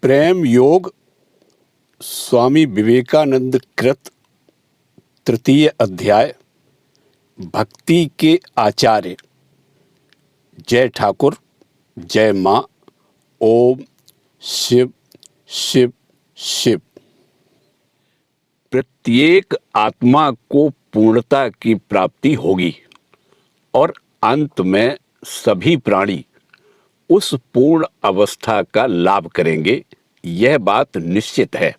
प्रेम योग स्वामी विवेकानंद कृत तृतीय अध्याय भक्ति के आचार्य। जय ठाकुर, जय माँ। ओम शिव शिव शिव। प्रत्येक आत्मा को पूर्णता की प्राप्ति होगी और अंत में सभी प्राणी उस पूर्ण अवस्था का लाभ करेंगे, यह बात निश्चित है।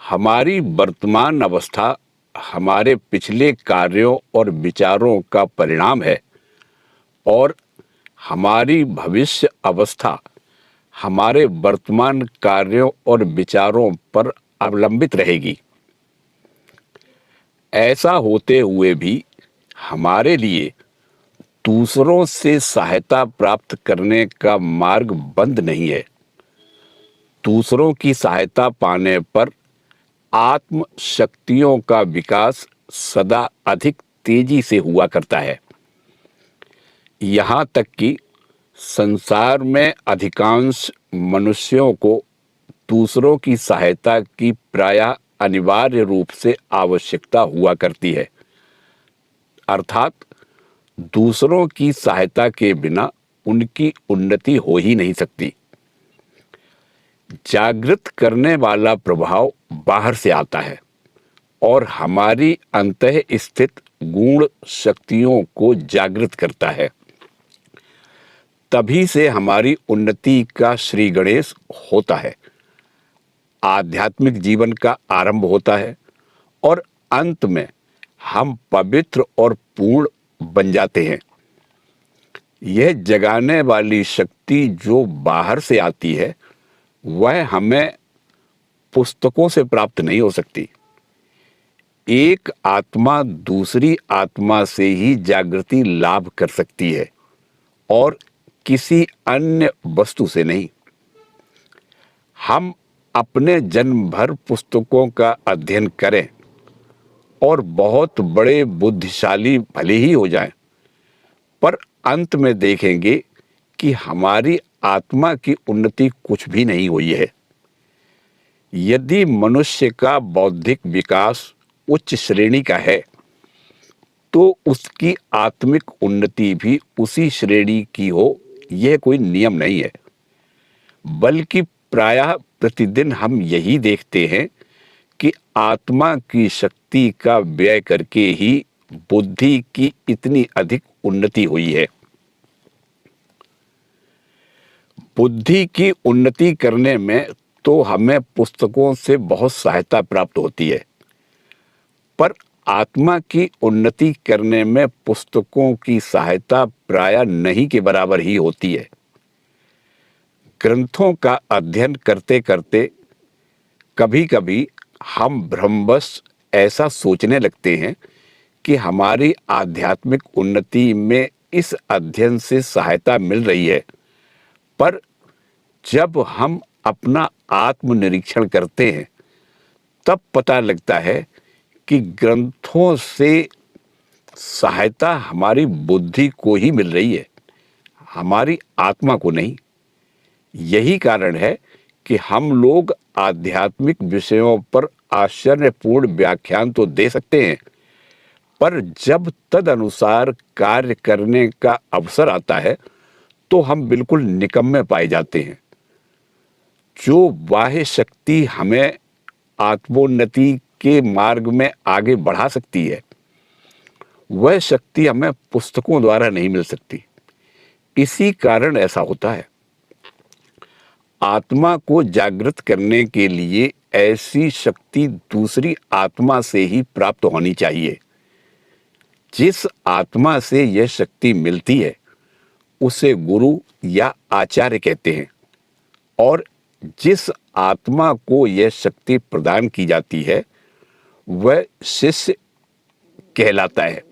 हमारी वर्तमान अवस्था हमारे पिछले कार्यों और विचारों का परिणाम है और हमारी भविष्य अवस्था हमारे वर्तमान कार्यों और विचारों पर अवलंबित रहेगी। ऐसा होते हुए भी हमारे लिए दूसरों से सहायता प्राप्त करने का मार्ग बंद नहीं है। दूसरों की सहायता पाने पर आत्म शक्तियों का विकास सदा अधिक तेजी से हुआ करता है। यहाँ तक कि संसार में अधिकांश मनुष्यों को दूसरों की सहायता की प्रायः अनिवार्य रूप से आवश्यकता हुआ करती है, अर्थात दूसरों की सहायता के बिना उनकी उन्नति हो ही नहीं सकती। जागृत करने वाला प्रभाव बाहर से आता है और हमारी अंतः स्थित गूढ़ शक्तियों को जागृत करता है। तभी से हमारी उन्नति का श्री गणेश होता है, आध्यात्मिक जीवन का आरंभ होता है और अंत में हम पवित्र और पूर्ण बन जाते हैं। यह जगाने वाली शक्ति जो बाहर से आती है वह हमें पुस्तकों से प्राप्त नहीं हो सकती। एक आत्मा दूसरी आत्मा से ही जागृति लाभ कर सकती है और किसी अन्य वस्तु से नहीं। हम अपने जन्म भर पुस्तकों का अध्ययन करें और बहुत बड़े बुद्धिशाली भले ही हो जाएं, पर अंत में देखेंगे कि हमारी आत्मा की उन्नति कुछ भी नहीं हुई है। यदि मनुष्य का बौद्धिक विकास उच्च श्रेणी का है तो उसकी आत्मिक उन्नति भी उसी श्रेणी की हो, यह कोई नियम नहीं है। बल्कि प्रायः प्रतिदिन हम यही देखते हैं कि आत्मा की शक्ति का व्यय करके ही बुद्धि की इतनी अधिक उन्नति हुई है। बुद्धि की उन्नति करने में तो हमें पुस्तकों से बहुत सहायता प्राप्त होती है, पर आत्मा की उन्नति करने में पुस्तकों की सहायता प्रायः नहीं के बराबर ही होती है। ग्रंथों का अध्ययन करते करते कभी कभी हम भ्रमवश ऐसा सोचने लगते हैं कि हमारी आध्यात्मिक उन्नति में इस अध्ययन से सहायता मिल रही है, पर जब हम अपना आत्मनिरीक्षण करते हैं तब पता लगता है कि ग्रंथों से सहायता हमारी बुद्धि को ही मिल रही है, हमारी आत्मा को नहीं। यही कारण है कि हम लोग आध्यात्मिक विषयों पर आश्चर्यपूर्ण व्याख्यान तो दे सकते हैं, पर जब तदनुसार कार्य करने का अवसर आता है तो हम बिल्कुल निकम्मे पाए जाते हैं। जो बाह्य शक्ति हमें आत्मोन्नति के मार्ग में आगे बढ़ा सकती है, वह शक्ति हमें पुस्तकों द्वारा नहीं मिल सकती। इसी कारण ऐसा होता है। आत्मा को जागृत करने के लिए ऐसी शक्ति दूसरी आत्मा से ही प्राप्त होनी चाहिए। जिस आत्मा से यह शक्ति मिलती है उसे गुरु या आचार्य कहते हैं और जिस आत्मा को यह शक्ति प्रदान की जाती है वह शिष्य कहलाता है।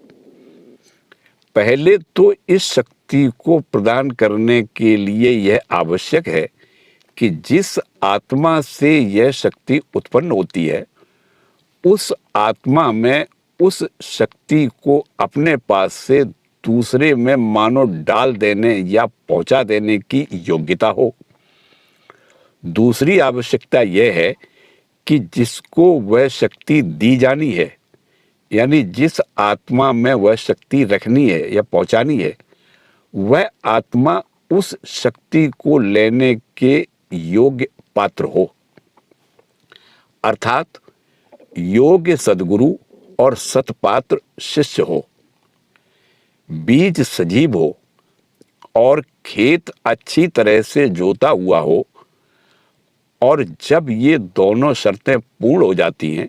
पहले तो इस शक्ति को प्रदान करने के लिए यह आवश्यक है कि जिस आत्मा से यह शक्ति उत्पन्न होती है उस आत्मा में उस शक्ति को अपने पास से दूसरे में मानो डाल देने या पहुंचा देने की योग्यता हो। दूसरी आवश्यकता यह है कि जिसको वह शक्ति दी जानी है, यानी जिस आत्मा में वह शक्ति रखनी है या पहुंचानी है, वह आत्मा उस शक्ति को लेने के योग्य पात्र हो, अर्थात योग्य सद्गुरु और सतपात्र शिष्य हो, बीज सजीव हो और खेत अच्छी तरह से जोता हुआ हो। और जब ये दोनों शर्तें पूर्ण हो जाती हैं,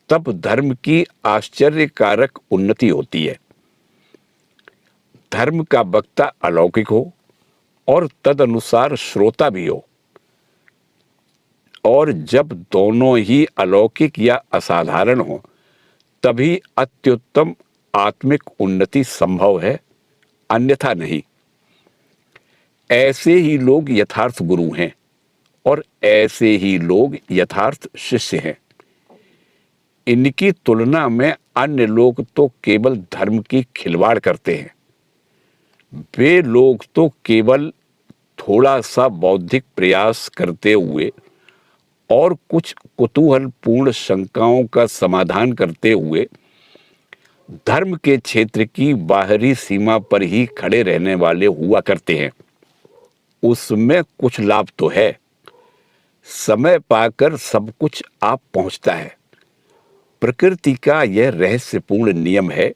तब धर्म की आश्चर्यकारक उन्नति होती है। धर्म का वक्ता अलौकिक हो और तदनुसार श्रोता भी हो, और जब दोनों ही अलौकिक या असाधारण हो, तभी अत्युत्तम आत्मिक उन्नति संभव है, अन्यथा नहीं। ऐसे ही लोग यथार्थ गुरु हैं और ऐसे ही लोग यथार्थ शिष्य हैं। इनकी तुलना में अन्य लोग तो केवल धर्म की खिलवाड़ करते हैं। वे लोग तो केवल थोड़ा सा बौद्धिक प्रयास करते हुए और कुछ कुतूहलपूर्ण शंकाओं का समाधान करते हुए धर्म के क्षेत्र की बाहरी सीमा पर ही खड़े रहने वाले हुआ करते हैं। उसमें कुछ लाभ तो है, समय पाकर सब कुछ आप पहुंचता है। प्रकृति का यह रहस्यपूर्ण नियम है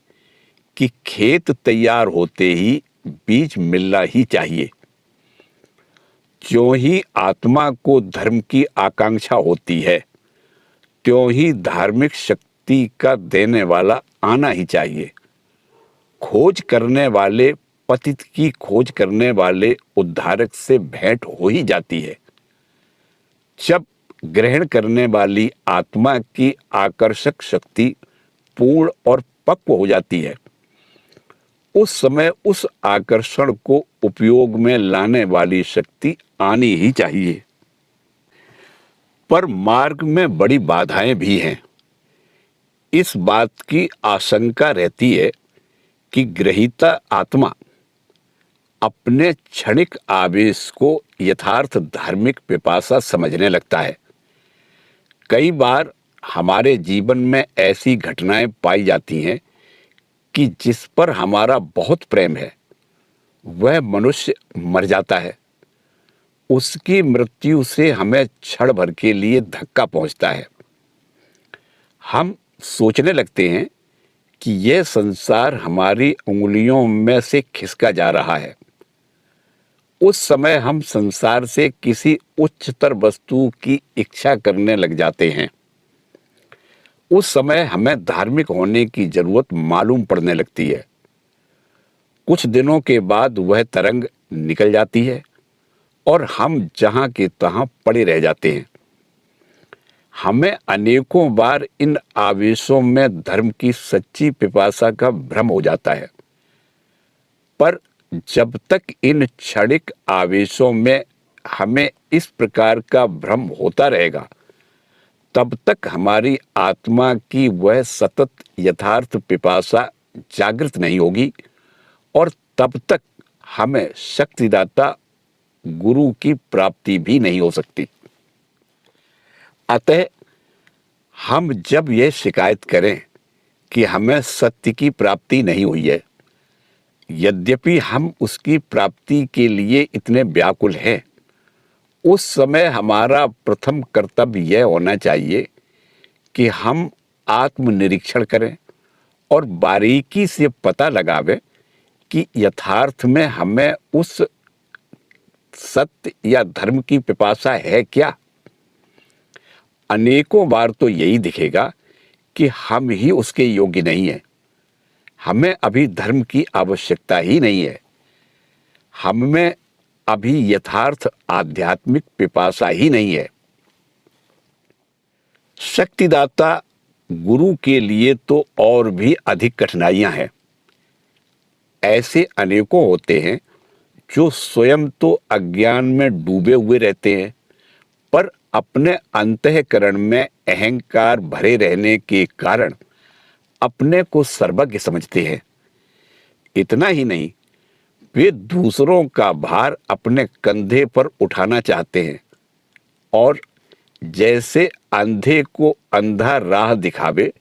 कि खेत तैयार होते ही बीज मिलना ही चाहिए। ज्यों ही आत्मा को धर्म की आकांक्षा होती है, त्यों ही धार्मिक शक्ति का देने वाला आना ही चाहिए। खोज करने वाले पतित की खोज करने वाले उद्धारक से भेंट हो ही जाती है। जब ग्रहण करने वाली आत्मा की आकर्षक शक्ति पूर्ण और पक्व हो जाती है, उस समय उस आकर्षण को उपयोग में लाने वाली शक्ति आनी ही चाहिए। पर मार्ग में बड़ी बाधाएं भी हैं। इस बात की आशंका रहती है कि ग्रहीता आत्मा अपने क्षणिक आवेश को यथार्थ धार्मिक पिपासा समझने लगता है। कई बार हमारे जीवन में ऐसी घटनाएं पाई जाती हैं कि जिस पर हमारा बहुत प्रेम है, वह मनुष्य मर जाता है। उसकी मृत्यु से हमें क्षण भर के लिए धक्का पहुंचता है। हम सोचने लगते हैं कि यह संसार हमारी उंगलियों में से खिसका जा रहा है। उस समय हम संसार से किसी उच्चतर वस्तु की इच्छा करने लग जाते हैं। उस समय हमें धार्मिक होने की जरूरत मालूम पड़ने लगती है। कुछ दिनों के बाद वह तरंग निकल जाती है और हम जहां के तहां पड़े रह जाते हैं। हमें अनेकों बार इन आवेशों में धर्म की सच्ची पिपासा का भ्रम हो जाता है। पर जब तक इन क्षणिक आवेशों में हमें इस प्रकार का भ्रम होता रहेगा, तब तक हमारी आत्मा की वह सतत यथार्थ पिपासा जागृत नहीं होगी और तब तक हमें शक्तिदाता गुरु की प्राप्ति भी नहीं हो सकती। अतः हम जब यह शिकायत करें कि हमें सत्य की प्राप्ति नहीं हुई है, यद्यपि हम उसकी प्राप्ति के लिए इतने व्याकुल हैं, उस समय हमारा प्रथम कर्तव्य यह होना चाहिए कि हम आत्मनिरीक्षण करें और बारीकी से पता लगावें कि यथार्थ में हमें उस सत्य या धर्म की पिपासा है क्या। अनेकों बार तो यही दिखेगा कि हम ही उसके योग्य नहीं हैं। हमें अभी धर्म की आवश्यकता ही नहीं है। हम में अभी यथार्थ आध्यात्मिक पिपासा ही नहीं है। शक्तिदाता गुरु के लिए तो और भी अधिक कठिनाइयां हैं। ऐसे अनेकों होते हैं जो स्वयं तो अज्ञान में डूबे हुए रहते हैं, पर अपने अंतःकरण में अहंकार भरे रहने के कारण अपने को सर्वज्ञ समझते हैं। इतना ही नहीं, वे दूसरों का भार अपने कंधे पर उठाना चाहते हैं, और जैसे अंधे को अंधा राह दिखावे,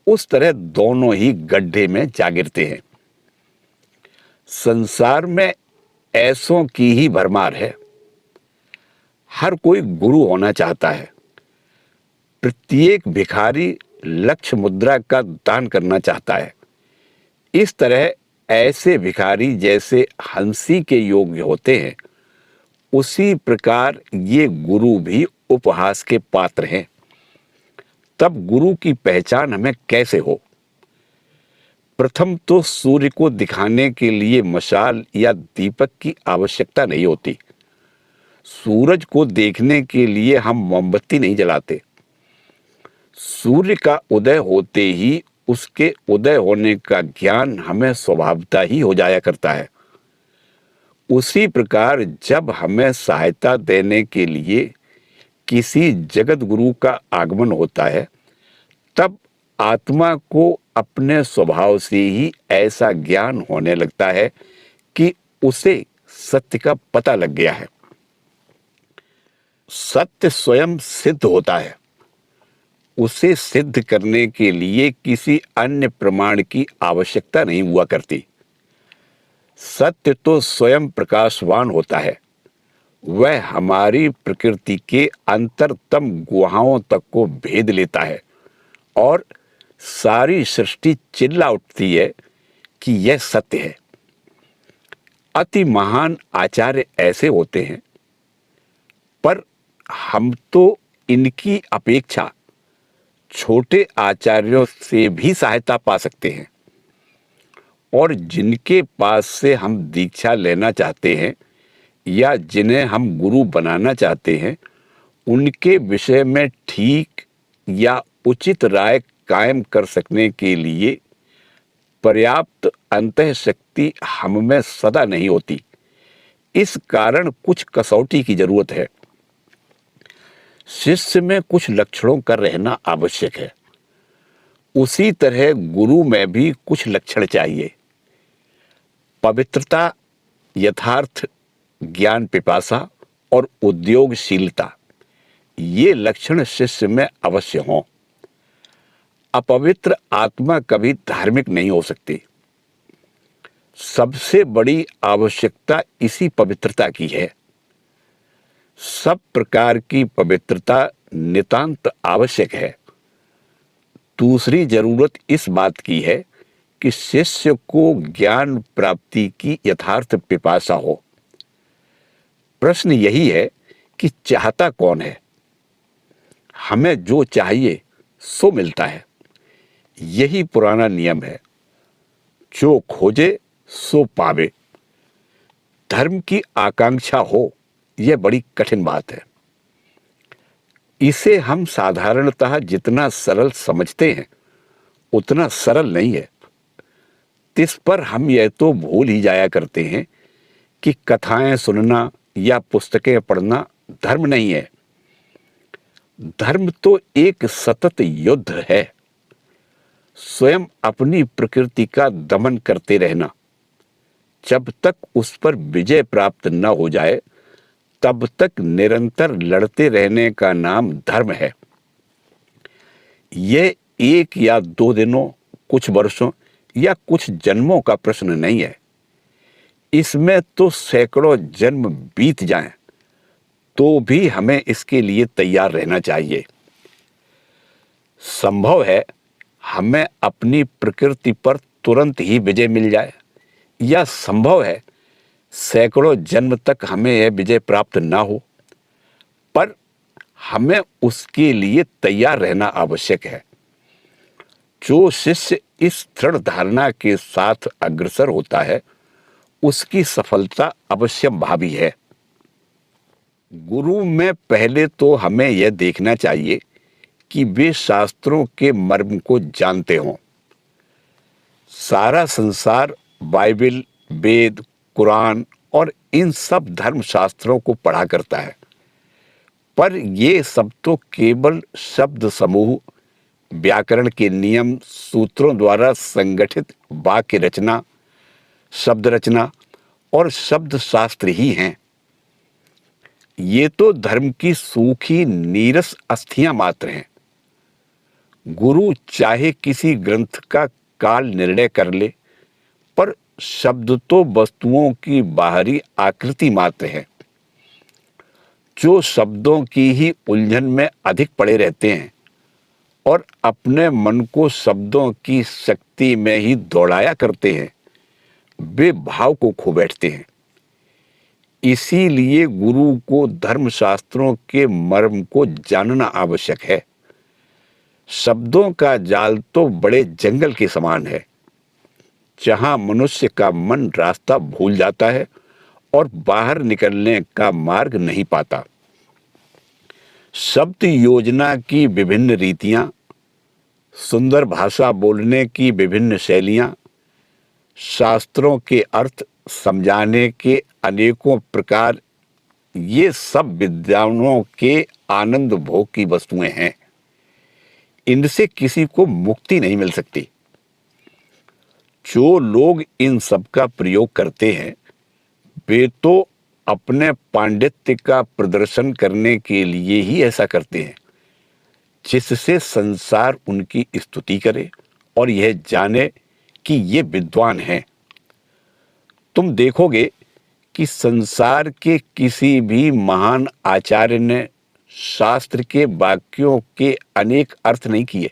उस तरह दोनों ही गड्ढे में जा गिरते हैं। संसार में ऐसों की ही भरमार है। हर कोई गुरु होना चाहता है। प्रत्येक भिखारी लक्ष्य मुद्रा का दान करना चाहता है। इस तरह ऐसे भिखारी जैसे हंसी के योग्य होते हैं, उसी प्रकार ये गुरु भी उपहास के पात्र हैं। तब गुरु की पहचान हमें कैसे हो? प्रथम तो सूर्य को दिखाने के लिए मशाल या दीपक की आवश्यकता नहीं होती। सूरज को देखने के लिए हम मोमबत्ती नहीं जलाते। सूर्य का उदय होते ही उसके उदय होने का ज्ञान हमें स्वभावतः ही हो जाया करता है। उसी प्रकार जब हमें सहायता देने के लिए किसी जगत गुरु का आगमन होता है, तब आत्मा को अपने स्वभाव से ही ऐसा ज्ञान होने लगता है कि उसे सत्य का पता लग गया है। सत्य स्वयं सिद्ध होता है। उसे सिद्ध करने के लिए किसी अन्य प्रमाण की आवश्यकता नहीं हुआ करती। सत्य तो स्वयं प्रकाशवान होता है। वह हमारी प्रकृति के अंतरतम गुहाओं तक को भेद लेता है और सारी सृष्टि चिल्ला उठती है कि यह सत्य है। अति महान आचार्य ऐसे होते हैं, पर हम तो इनकी अपेक्षा छोटे आचार्यों से भी सहायता पा सकते हैं। और जिनके पास से हम दीक्षा लेना चाहते हैं या जिन्हें हम गुरु बनाना चाहते हैं, उनके विषय में ठीक या उचित राय कायम कर सकने के लिए पर्याप्त अंतःशक्ति हम में सदा नहीं होती। इस कारण कुछ कसौटी की जरूरत है। शिष्य में कुछ लक्षणों का रहना आवश्यक है। उसी तरह गुरु में भी कुछ लक्षण चाहिए। पवित्रता, यथार्थ ज्ञान पिपासा और उद्योगशीलता, ये लक्षण शिष्य में अवश्य हों। अपवित्र आत्मा कभी धार्मिक नहीं हो सकती। सबसे बड़ी आवश्यकता इसी पवित्रता की है। सब प्रकार की पवित्रता नितांत आवश्यक है। दूसरी जरूरत इस बात की है कि शिष्य को ज्ञान प्राप्ति की यथार्थ पिपासा हो। प्रश्न यही है कि चाहता कौन है? हमें जो चाहिए सो मिलता है। यही पुराना नियम है, जो खोजे सो पावे। धर्म की आकांक्षा हो, यह बड़ी कठिन बात है। इसे हम साधारणतः जितना सरल समझते हैं, उतना सरल नहीं है। इस पर हम यह तो भूल ही जाया करते हैं कि कथाएं सुनना या पुस्तकें पढ़ना धर्म नहीं है। धर्म तो एक सतत युद्ध है। स्वयं अपनी प्रकृति का दमन करते रहना। जब तक उस पर विजय प्राप्त न हो जाए, तब तक निरंतर लड़ते रहने का नाम धर्म है। यह 1 या 2 दिनों, कुछ वर्षों या कुछ जन्मों का प्रश्न नहीं है। इसमें तो सैकड़ों जन्म बीत जाएं, तो भी हमें इसके लिए तैयार रहना चाहिए। संभव है हमें अपनी प्रकृति पर तुरंत ही विजय मिल जाए, या संभव है सैकड़ों जन्म तक हमें यह विजय प्राप्त ना हो, पर हमें उसके लिए तैयार रहना आवश्यक है। जो शिष्य इस दृढ़ धारणा के साथ अग्रसर होता है, उसकी सफलता अवश्यंभावी है। गुरु में पहले तो हमें यह देखना चाहिए कि वे शास्त्रों के मर्म को जानते हों। सारा संसार बाइबल, वेद, कुरान और इन सब धर्म शास्त्रों को पढ़ा करता है, पर ये सब तो केवल शब्द समूह, व्याकरण के नियम, सूत्रों द्वारा संगठित वाक्य रचना, शब्द रचना और शब्द शास्त्र ही हैं। ये तो धर्म की सूखी नीरस अस्थियां मात्र हैं। गुरु चाहे किसी ग्रंथ का काल निर्णय कर ले, पर शब्द तो वस्तुओं की बाहरी आकृति मात्र है। जो शब्दों की ही उलझन में अधिक पड़े रहते हैं और अपने मन को शब्दों की शक्ति में ही दौड़ाया करते हैं, वे भाव को खो बैठते हैं। इसीलिए गुरु को धर्मशास्त्रों के मर्म को जानना आवश्यक है। शब्दों का जाल तो बड़े जंगल के समान है, जहां मनुष्य का मन रास्ता भूल जाता है और बाहर निकलने का मार्ग नहीं पाता। शब्द योजना की विभिन्न रीतियां, सुंदर भाषा बोलने की विभिन्न शैलियां, शास्त्रों के अर्थ समझाने के अनेकों प्रकार, ये सब विद्वानों के आनंद भोग की वस्तुएं हैं। इनसे किसी को मुक्ति नहीं मिल सकती। जो लोग इन सब का प्रयोग करते हैं, वे तो अपने पांडित्य का प्रदर्शन करने के लिए ही ऐसा करते हैं, जिससे संसार उनकी स्तुति करे और यह जाने कि ये विद्वान हैं। तुम देखोगे कि संसार के किसी भी महान आचार्य ने शास्त्र के वाक्यों के अनेक अर्थ नहीं किए।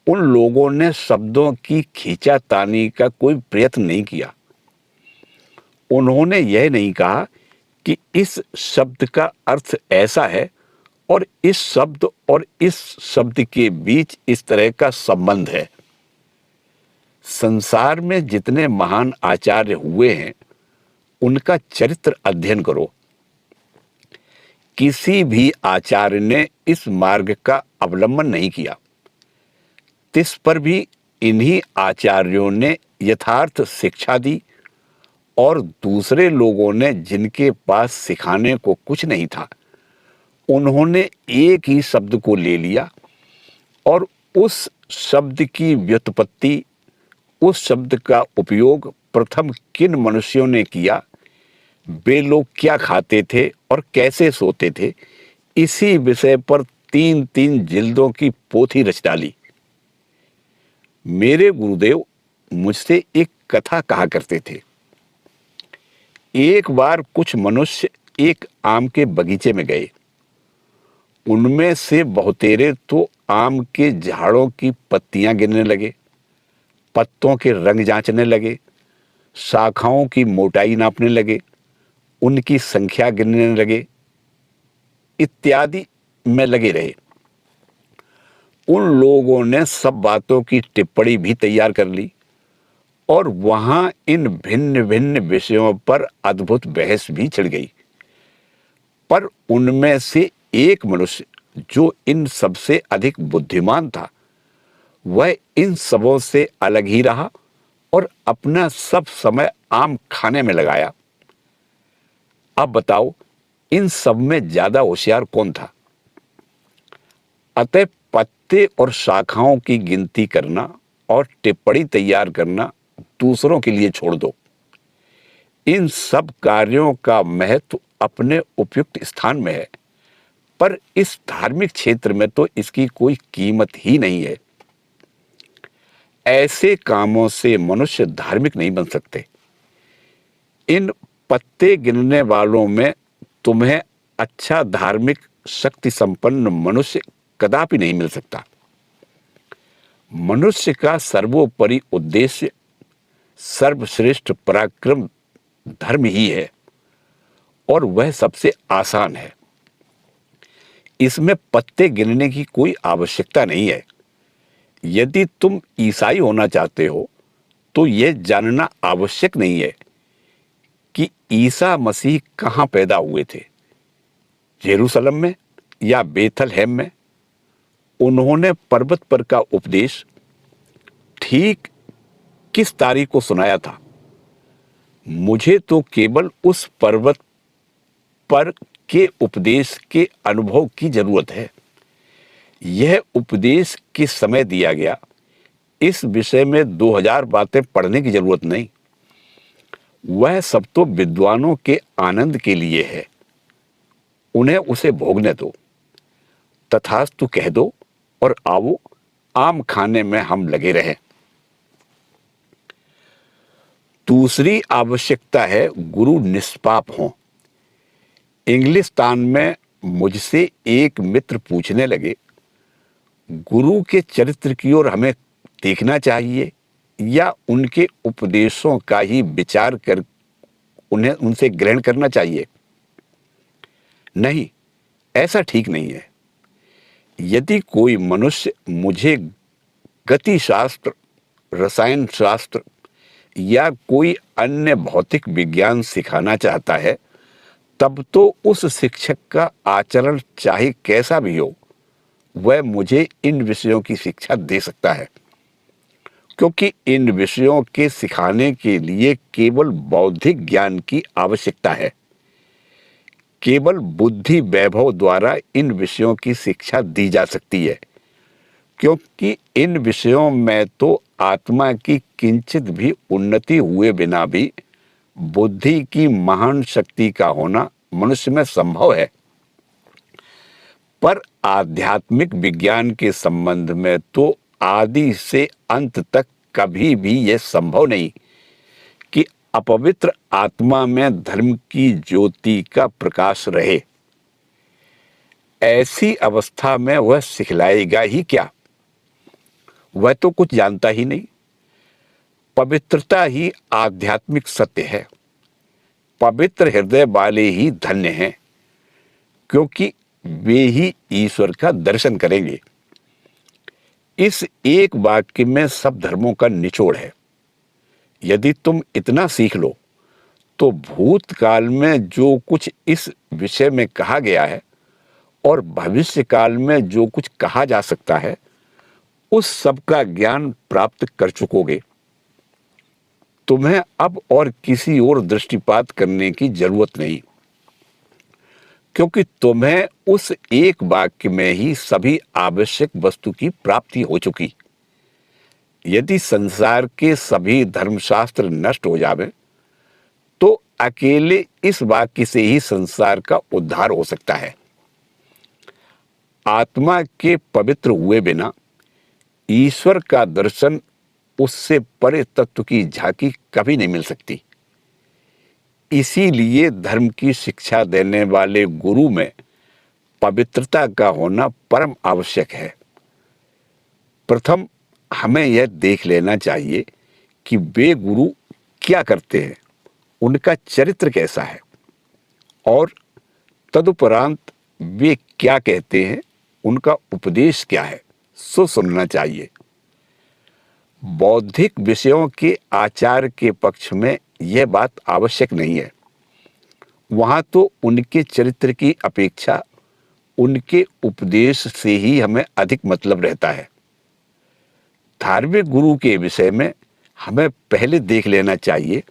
उन लोगों ने शब्दों की खींचातानी का कोई प्रयत्न नहीं किया। उन्होंने यह नहीं कहा कि इस शब्द का अर्थ ऐसा है और इस शब्द और इस शब्द के बीच इस तरह का संबंध है। संसार में जितने महान आचार्य हुए हैं, उनका चरित्र अध्ययन करो। किसी भी आचार्य ने इस मार्ग का अवलंबन नहीं किया। तिस पर भी इन्हीं आचार्यों ने यथार्थ शिक्षा दी और दूसरे लोगों ने जिनके पास सिखाने को कुछ नहीं था, उन्होंने एक ही शब्द को ले लिया और उस शब्द की व्युत्पत्ति, उस शब्द का उपयोग प्रथम किन मनुष्यों ने किया, वे लोग क्या खाते थे और कैसे सोते थे, इसी विषय पर 3-3 जिल्दों की पोथी रच डाली। मेरे गुरुदेव मुझसे एक कथा कहा करते थे। एक बार कुछ मनुष्य एक आम के बगीचे में गए। उनमें से बहुतेरे तो आम के झाड़ों की पत्तियां गिनने लगे, पत्तों के रंग जांचने लगे, शाखाओं की मोटाई नापने लगे, उनकी संख्या गिनने लगे, इत्यादि में लगे रहे। उन लोगों ने सब बातों की टिप्पणी भी तैयार कर ली और वहां इन भिन्न भिन्न विषयों पर अद्भुत बहस भी छिड़ गई। पर उनमें से एक मनुष्य, जो इन सबसे अधिक बुद्धिमान था, वह इन सबों से अलग ही रहा और अपना सब समय आम खाने में लगाया। अब बताओ, इन सब में ज्यादा होशियार कौन था? अतः पत्ते और शाखाओं की गिनती करना और टिप्पणी तैयार करना दूसरों के लिए छोड़ दो। इन सब कार्यों का महत्व अपने उपयुक्त स्थान में है, पर इस धार्मिक क्षेत्र में तो इसकी कोई कीमत ही नहीं है। ऐसे कामों से मनुष्य धार्मिक नहीं बन सकते। इन पत्ते गिनने वालों में तुम्हें अच्छा धार्मिक शक्ति संपन्न मनुष्य कदापि नहीं मिल सकता। मनुष्य का सर्वोपरि उद्देश्य, सर्वश्रेष्ठ पराक्रम धर्म ही है और वह सबसे आसान है। इसमें पत्ते गिनने की कोई आवश्यकता नहीं है। यदि तुम ईसाई होना चाहते हो तो यह जानना आवश्यक नहीं है कि ईसा मसीह कहाँ पैदा हुए थे, जेरूसलम में या बेथलहेम में। उन्होंने पर्वत पर का उपदेश ठीक किस तारीख को सुनाया था? मुझे तो केवल उस पर्वत पर के उपदेश के अनुभव की जरूरत है। यह उपदेश किस समय दिया गया, इस विषय में 2000 बातें पढ़ने की जरूरत नहीं। वह सब तो विद्वानों के आनंद के लिए है। उन्हें उसे भोगने दो, तथास्तु कह दो और आओ आम खाने में हम लगे रहें। दूसरी आवश्यकता है गुरु निष्पाप हों। इंग्लिस्तान में मुझसे एक मित्र पूछने लगे, गुरु के चरित्र की ओर हमें देखना चाहिए या उनके उपदेशों का ही विचार कर उन्हें उनसे ग्रहण करना चाहिए? नहीं, ऐसा ठीक नहीं है। यदि कोई मनुष्य मुझे गति शास्त्र, रसायन शास्त्र या कोई अन्य भौतिक विज्ञान सिखाना चाहता है, तब तो उस शिक्षक का आचरण चाहे कैसा भी हो, वह मुझे इन विषयों की शिक्षा दे सकता है, क्योंकि इन विषयों के सिखाने के लिए केवल बौद्धिक ज्ञान की आवश्यकता है। केवल बुद्धि वैभव द्वारा इन विषयों की शिक्षा दी जा सकती है, क्योंकि इन विषयों में तो आत्मा की किंचित भी उन्नति हुए बिना भी बुद्धि की महान शक्ति का होना मनुष्य में संभव है। पर आध्यात्मिक विज्ञान के संबंध में तो आदि से अंत तक कभी भी यह संभव नहीं कि अपवित्र आत्मा में धर्म की ज्योति का प्रकाश रहे। ऐसी अवस्था में वह सिखलाएगा ही क्या? वह तो कुछ जानता ही नहीं। पवित्रता ही आध्यात्मिक सत्य है। पवित्र हृदय वाले ही धन्य हैं, क्योंकि वे ही ईश्वर का दर्शन करेंगे। इस एक वाक्य में सब धर्मों का निचोड़ है। यदि तुम इतना सीख लो तो भूतकाल में जो कुछ इस विषय में कहा गया है और भविष्य काल में जो कुछ कहा जा सकता है, उस सब का ज्ञान प्राप्त कर चुकोगे। तुम्हें अब और किसी ओर दृष्टिपात करने की जरूरत नहीं, क्योंकि तुम्हें उस एक वाक्य में ही सभी आवश्यक वस्तु की प्राप्ति हो चुकी। यदि संसार के सभी धर्मशास्त्र नष्ट हो जावे, तो अकेले इस वाक्य से ही संसार का उद्धार हो सकता है। आत्मा के पवित्र हुए बिना ईश्वर का दर्शन, उससे परे तत्व की झांकी कभी नहीं मिल सकती। इसीलिए धर्म की शिक्षा देने वाले गुरु में पवित्रता का होना परम आवश्यक है। प्रथम हमें यह देख लेना चाहिए कि वे गुरु क्या करते हैं, उनका चरित्र कैसा है, और तदुपरांत वे क्या कहते हैं, उनका उपदेश क्या है, सो सुनना चाहिए। बौद्धिक विषयों के आचार के पक्ष में यह बात आवश्यक नहीं है। वहां तो उनके चरित्र की अपेक्षा उनके उपदेश से ही हमें अधिक मतलब रहता है। धार्मिक गुरु के विषय में हमें पहले देख लेना चाहिए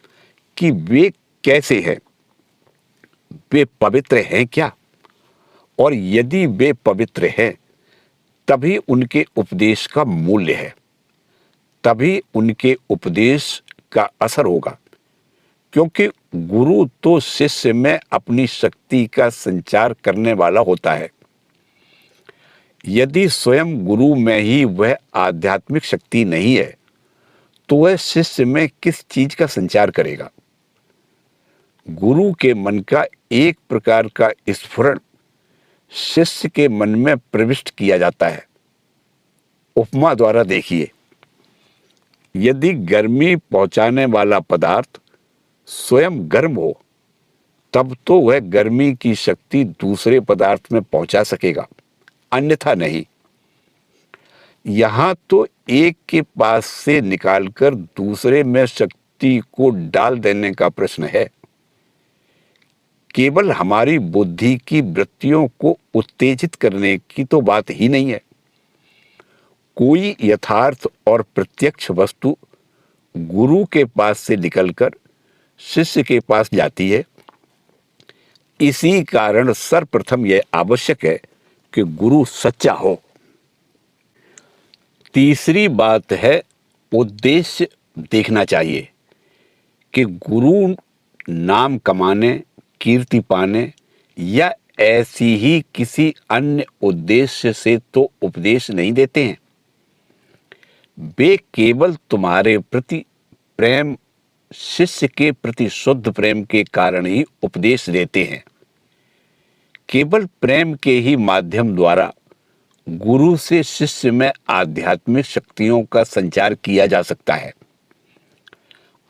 कि वे कैसे हैं, वे पवित्र हैं क्या, और यदि वे पवित्र हैं तभी उनके उपदेश का मूल्य है, तभी उनके उपदेश का असर होगा। क्योंकि गुरु तो शिष्य में अपनी शक्ति का संचार करने वाला होता है। यदि स्वयं गुरु में ही वह आध्यात्मिक शक्ति नहीं है, तो वह शिष्य में किस चीज का संचार करेगा? गुरु के मन का एक प्रकार का स्फुरण शिष्य के मन में प्रविष्ट किया जाता है। उपमा द्वारा देखिए, यदि गर्मी पहुंचाने वाला पदार्थ स्वयं गर्म हो, तब तो वह गर्मी की शक्ति दूसरे पदार्थ में पहुंचा सकेगा, अन्यथा नहीं। यहां तो एक के पास से निकालकर दूसरे में शक्ति को डाल देने का प्रश्न है। केवल हमारी बुद्धि की वृत्तियों को उत्तेजित करने की तो बात ही नहीं है। कोई यथार्थ और प्रत्यक्ष वस्तु गुरु के पास से निकलकर शिष्य के पास जाती है। इसी कारण सर्वप्रथम यह आवश्यक है कि गुरु सच्चा हो। तीसरी बात है, उद्देश्य देखना चाहिए कि गुरु नाम कमाने, कीर्ति पाने या ऐसी ही किसी अन्य उद्देश्य से तो उपदेश नहीं देते हैं। वे केवल तुम्हारे प्रति प्रेम, शिष्य के प्रति शुद्ध प्रेम के कारण ही उपदेश देते हैं। केवल प्रेम के ही माध्यम द्वारा गुरु से शिष्य में आध्यात्मिक शक्तियों का संचार किया जा सकता है।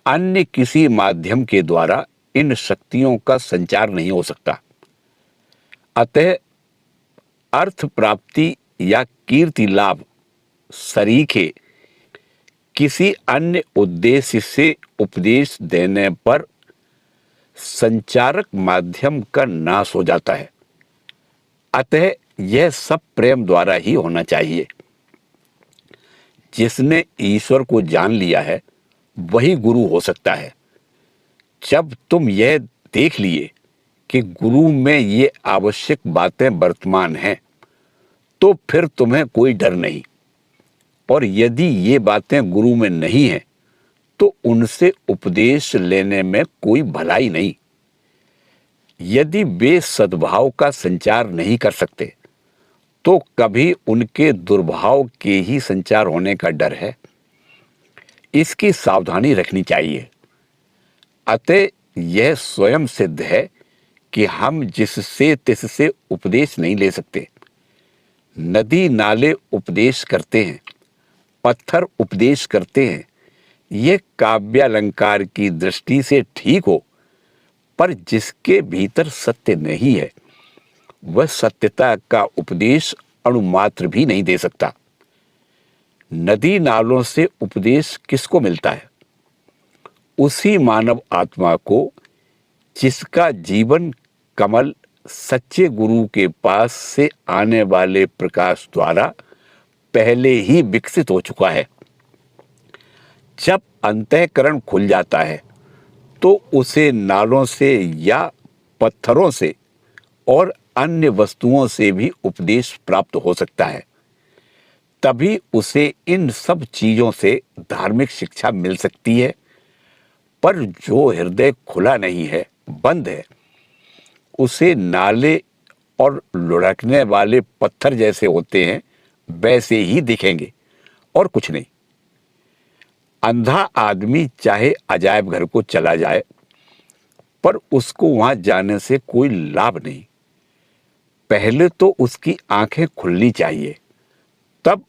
अन्य किसी माध्यम के द्वारा इन शक्तियों का संचार नहीं हो सकता। अतः अर्थ प्राप्ति या कीर्ति लाभ सरीखे किसी अन्य उद्देश्य से उपदेश देने पर संचारक माध्यम का नाश हो जाता है। अतः यह सब प्रेम द्वारा ही होना चाहिए। जिसने ईश्वर को जान लिया है वही गुरु हो सकता है। जब तुम यह देख लिए कि गुरु में ये आवश्यक बातें वर्तमान हैं, तो फिर तुम्हें कोई डर नहीं। और यदि ये बातें गुरु में नहीं हैं, तो उनसे उपदेश लेने में कोई भलाई नहीं। यदि वे सद्भाव का संचार नहीं कर सकते, तो कभी उनके दुर्भाव के ही संचार होने का डर है। इसकी सावधानी रखनी चाहिए। अतः यह स्वयं सिद्ध है कि हम जिससे तिससे उपदेश नहीं ले सकते। नदी नाले उपदेश करते हैं, पत्थर उपदेश करते हैं। यह काव्यालंकार की दृष्टि से ठीक हो, पर जिसके भीतर सत्य नहीं है वह सत्यता का उपदेश अणुमात्र भी नहीं दे सकता। नदी नालों से उपदेश किसको मिलता है? उसी मानव आत्मा को जिसका जीवन कमल सच्चे गुरु के पास से आने वाले प्रकाश द्वारा पहले ही विकसित हो चुका है। जब अंतःकरण खुल जाता है तो उसे नालों से या पत्थरों से और अन्य वस्तुओं से भी उपदेश प्राप्त हो सकता है। तभी उसे इन सब चीजों से धार्मिक शिक्षा मिल सकती है। पर जो हृदय खुला नहीं है, बंद है, उसे नाले और लुढ़कने वाले पत्थर जैसे होते हैं वैसे ही दिखेंगे और कुछ नहीं। अंधा आदमी चाहे अजायब घर को चला जाए, पर उसको वहां जाने से कोई लाभ नहीं। पहले तो उसकी आंखें खुलनी चाहिए, तब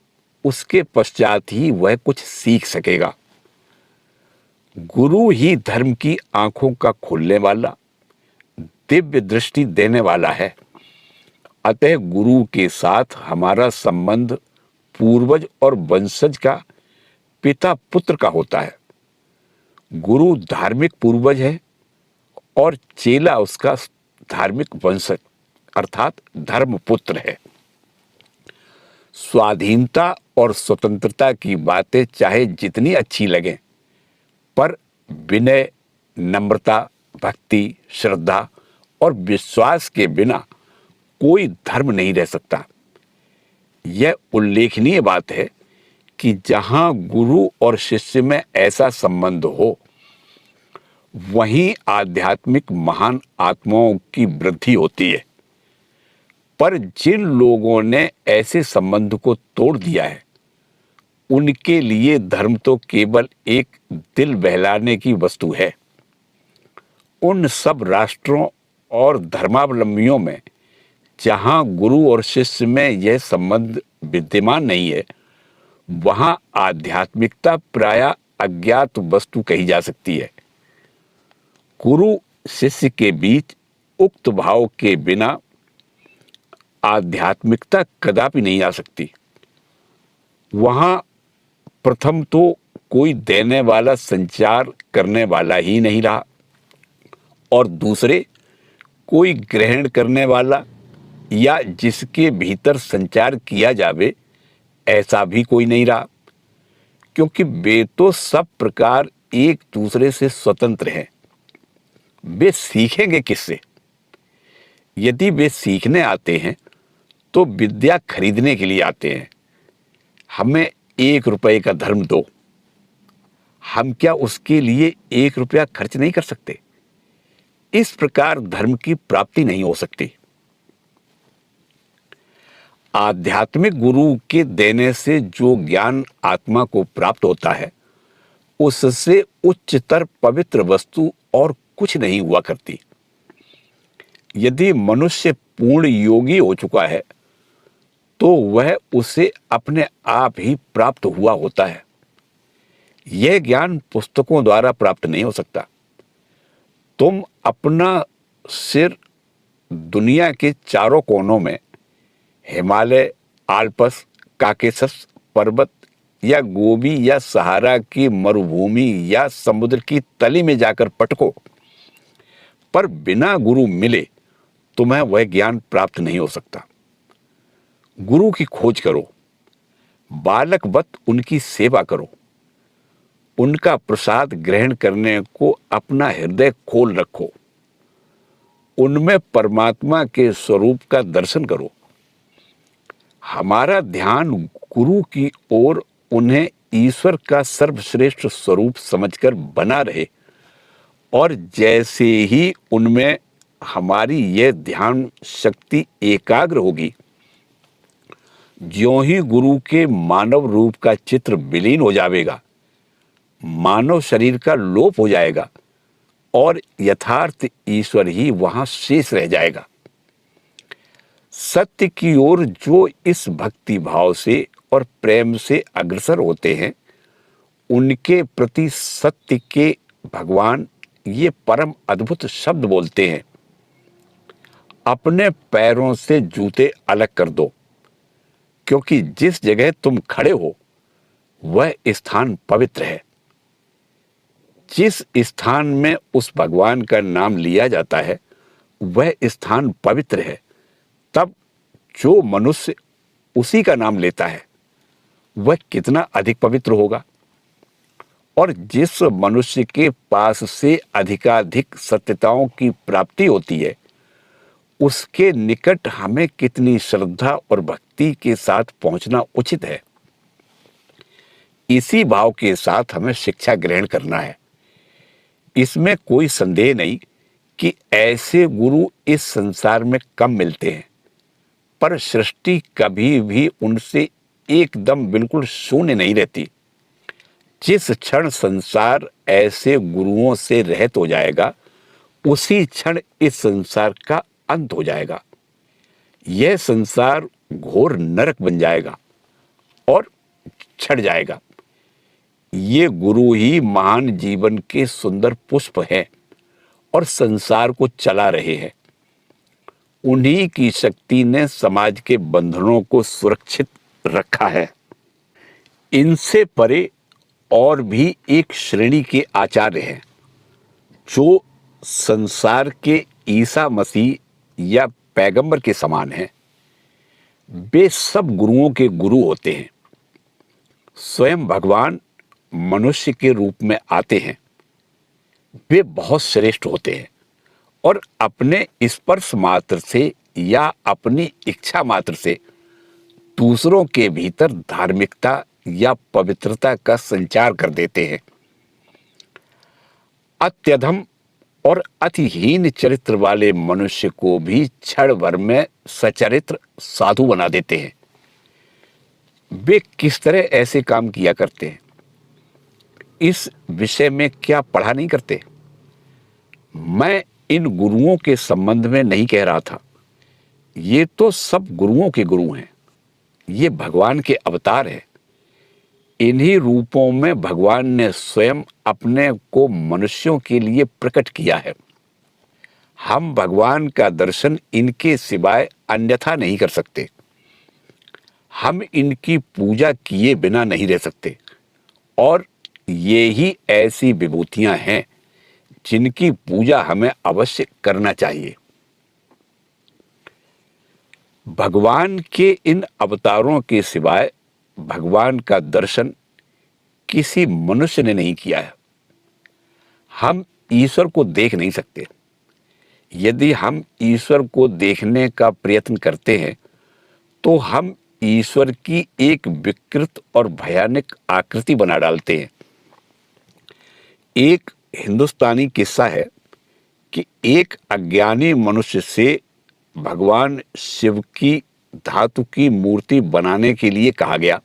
उसके पश्चात ही वह कुछ सीख सकेगा। गुरु ही धर्म की आंखों का खुलने वाला, दिव्य दृष्टि देने वाला है। अतः गुरु के साथ हमारा संबंध पूर्वज और वंशज का, पिता पुत्र का होता है। गुरु धार्मिक पूर्वज है और चेला उसका धार्मिक वंशज अर्थात धर्म पुत्र है। स्वाधीनता और स्वतंत्रता की बातें चाहे जितनी अच्छी लगें, पर विनय, नम्रता, भक्ति, श्रद्धा और विश्वास के बिना कोई धर्म नहीं रह सकता। यह उल्लेखनीय बात है कि जहां गुरु और शिष्य में ऐसा संबंध हो, वहीं आध्यात्मिक महान आत्माओं की वृद्धि होती है। पर जिन लोगों ने ऐसे संबंध को तोड़ दिया है, उनके लिए धर्म तो केवल एक दिल बहलाने की वस्तु है। उन सब राष्ट्रों और धर्मावलंबियों में जहां गुरु और शिष्य में यह संबंध विद्यमान नहीं है, वहां आध्यात्मिकता प्रायः अज्ञात वस्तु कही जा सकती है। गुरु शिष्य के बीच उक्त भाव के बिना आध्यात्मिकता कदापि नहीं आ सकती। वहां प्रथम तो कोई देने वाला संचार करने वाला ही नहीं रहा, और दूसरे कोई ग्रहण करने वाला या जिसके भीतर संचार किया जावे ऐसा भी कोई नहीं रहा, क्योंकि वे तो सब प्रकार एक दूसरे से स्वतंत्र हैं। वे सीखेंगे किससे? यदि वे सीखने आते हैं तो विद्या खरीदने के लिए आते हैं। हमें 1 रुपए का धर्म दो। हम क्या उसके लिए 1 रुपया खर्च नहीं कर सकते? इस प्रकार धर्म की प्राप्ति नहीं हो सकती। आध्यात्मिक गुरु के देने से जो ज्ञान आत्मा को प्राप्त होता है, उससे उच्चतर पवित्र वस्तु और कुछ नहीं हुआ करती। यदि मनुष्य पूर्ण योगी हो चुका है तो वह उसे अपने आप ही प्राप्त हुआ होता है। यह ज्ञान पुस्तकों द्वारा प्राप्त नहीं हो सकता। तुम अपना सिर दुनिया के चारों कोनों में, हिमालय, आल्पस, काकेशस पर्वत या गोबी या सहारा की मरुभूमि या समुद्र की तली में जाकर पटको, पर बिना गुरु मिले तुम्हें वह ज्ञान प्राप्त नहीं हो सकता। गुरु की खोज करो, बालकवत उनकी सेवा करो, उनका प्रसाद ग्रहण करने को अपना हृदय खोल रखो, उनमें परमात्मा के स्वरूप का दर्शन करो। हमारा ध्यान गुरु की ओर, उन्हें ईश्वर का सर्वश्रेष्ठ स्वरूप समझकर बना रहे, और जैसे ही उनमें हमारी यह ध्यान शक्ति एकाग्र होगी, ज्यों ही गुरु के मानव रूप का चित्र विलीन हो जाएगा, मानव शरीर का लोप हो जाएगा और यथार्थ ईश्वर ही वहां शेष रह जाएगा। सत्य की ओर जो इस भक्ति भाव से और प्रेम से अग्रसर होते हैं, उनके प्रति सत्य के भगवान ये परम अद्भुत शब्द बोलते हैं, अपने पैरों से जूते अलग कर दो, क्योंकि जिस जगह तुम खड़े हो वह स्थान पवित्र है। जिस स्थान में उस भगवान का नाम लिया जाता है वह स्थान पवित्र है। तब जो मनुष्य उसी का नाम लेता है वह कितना अधिक पवित्र होगा। और जिस मनुष्य के पास से अधिकाधिक सत्यताओं की प्राप्ति होती है, उसके निकट हमें कितनी श्रद्धा और भक्ति के साथ पहुंचना उचित है। इसी भाव के साथ हमें शिक्षा ग्रहण करना है। इसमें कोई संदेह नहीं कि ऐसे गुरु इस संसार में कम मिलते हैं, पर सृष्टि कभी भी उनसे एकदम बिल्कुल शून्य नहीं रहती। जिस क्षण संसार ऐसे गुरुओं से रहित हो जाएगा, उसी क्षण इस संसार का अंत हो जाएगा। यह संसार घोर नरक बन जाएगा और छड़ जाएगा। ये गुरु ही महान जीवन के सुंदर पुष्प हैं और संसार को चला रहे हैं। उन्हीं की शक्ति ने समाज के बंधनों को सुरक्षित रखा है। इनसे परे और भी एक श्रेणी के आचार्य हैं जो संसार के ईसा मसीह या पैगंबर के समान हैं। वे सब गुरुओं के गुरु होते हैं। स्वयं भगवान मनुष्य के रूप में आते हैं। वे बहुत श्रेष्ठ होते हैं और अपने स्पर्श मात्र से या अपनी इच्छा मात्र से दूसरों के भीतर धार्मिकता या पवित्रता का संचार कर देते हैं। अत्यधम और अतिहीन चरित्र वाले मनुष्य को भी क्षण भर में सचरित्र साधु बना देते हैं। वे किस तरह ऐसे काम किया करते हैं, इस विषय में क्या पढ़ा नहीं करते? मैं इन गुरुओं के संबंध में नहीं कह रहा था। ये तो सब गुरुओं के गुरु हैं। ये भगवान के अवतार हैं। इन्हीं रूपों में भगवान ने स्वयं अपने को मनुष्यों के लिए प्रकट किया है। हम भगवान का दर्शन इनके सिवाय अन्यथा नहीं कर सकते। हम इनकी पूजा किए बिना नहीं रह सकते, और ये ही ऐसी विभूतियां हैं जिनकी पूजा हमें अवश्य करना चाहिए। भगवान के इन अवतारों के सिवाय भगवान का दर्शन किसी मनुष्य ने नहीं किया है। हम ईश्वर को देख नहीं सकते। यदि हम ईश्वर को देखने का प्रयत्न करते हैं तो हम ईश्वर की एक विकृत और भयानक आकृति बना डालते हैं। एक हिंदुस्तानी किस्सा है कि एक अज्ञानी मनुष्य से भगवान शिव की धातु की मूर्ति बनाने के लिए कहा गया,